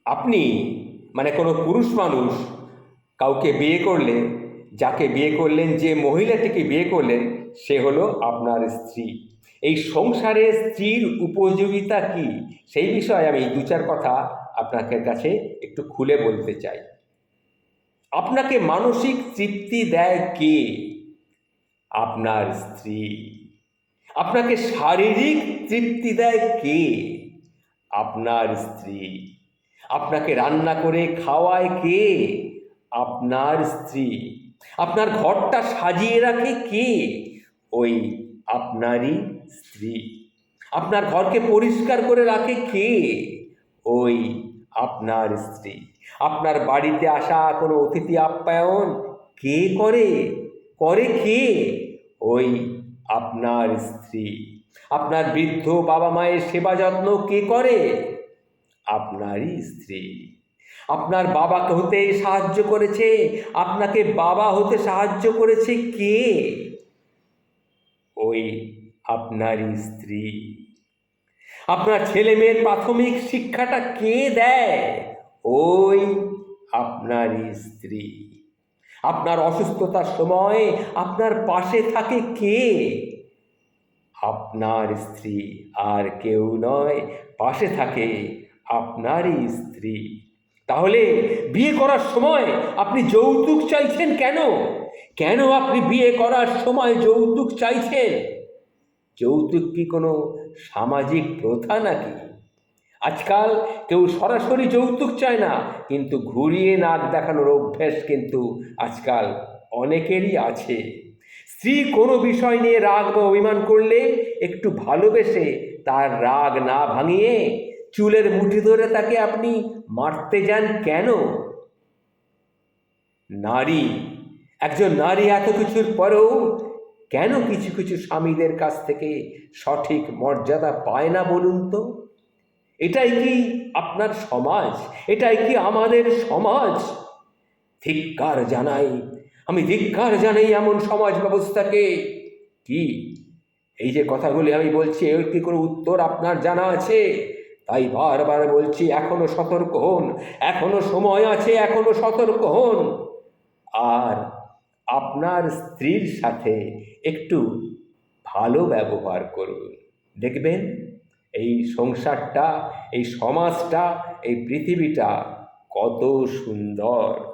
আপনি মানে কোনো পুরুষ মানুষ কাউকে বিয়ে করলে, যাকে বিয়ে করলেন, যে মহিলাটিকে বিয়ে করলেন, সে হলো আপনার স্ত্রী। এই সংসারে স্ত্রীর উপযোগিতা কি, সেই বিষয়ে আমি দু চার কথা আপনাদের কাছে একটু খুলে বলতে চাই। আপনাকে মানসিক তৃপ্তি দেয় কে? আপনার স্ত্রী। আপনাকে শারীরিক তৃপ্তি দেয় কে? আপনার স্ত্রী। আপনাকে রান্না করে খাওয়ায় কে? আপনার স্ত্রী। আপনার ঘরটা সাজিয়ে রাখে কে? ওই আপনারই স্ত্রী। আপনার ঘরকে পরিষ্কার করে রাখে কে? ওই আপনার স্ত্রী। আপনার বাড়িতে আসা কোনো অতিথি আপ্যায়ন কে করে? করে কে? ওই আপনার স্ত্রী। আপনার বৃদ্ধ বাবা মায়ের সেবা যত্ন কে করে? আপনারই স্ত্রী। আপনার বাবাকে হতে সাহায্য করেছে, আপনাকে বাবা হতে সাহায্য করেছে কে? ওই আপনারই স্ত্রী। আপনার ছেলে মেয়ের প্রাথমিক শিক্ষাটা কে দেয়? ওই আপনারই স্ত্রী। আপনার অসুস্থতার সময় আপনার পাশে থাকে কে? আপনার স্ত্রী। আর কেউ নয়, পাশে থাকে আপনারই স্ত্রী। তাহলে বিয়ে করার সময় আপনি যৌতুক চাইছেন কেন? কেন আপনি বিয়ে করার সময় যৌতুক চাইছেন? যৌতুক কি কোনো সামাজিক প্রথা নাকি? আজকাল কেউ সরাসরি যৌতুক চায় না, কিন্তু ঘুরিয়ে নাক দেখানোর অভ্যেস কিন্তু আজকাল অনেকেরই আছে। স্ত্রী কোনো বিষয় নিয়ে রাগ বা অভিমান করলে একটু ভালোবেসে তার রাগ না ভাঙিয়ে চুলের মুঠি ধরে তাকে আপনি মারতে যান কেন? নারী, একজন নারী এত কিছুর পরেও কেন কিছু কিছু স্বামীদের কাছ থেকে সঠিক মর্যাদা পায় না বলুন তো? এটাই কি আপনার সমাজ? এটাই কি আমাদের সমাজ? ধিক্কার জানাই, আমি ধিক্কার জানাই এমন সমাজ ব্যবস্থাকে। কি এই যে কথাগুলি আমি বলছি, এর কি কোনো উত্তর আপনার জানা আছে? তাই বারবার বলছি, এখনো সতর্ক হন, এখনো সময় আছে, এখনো সতর্ক হন। আর আপনার স্ত্রীর সাথে একটু ভালো ব্যবহার করুন। দেখবেন এই সংসারটা, এই সমাজটা, এই পৃথিবীটা কত সুন্দর।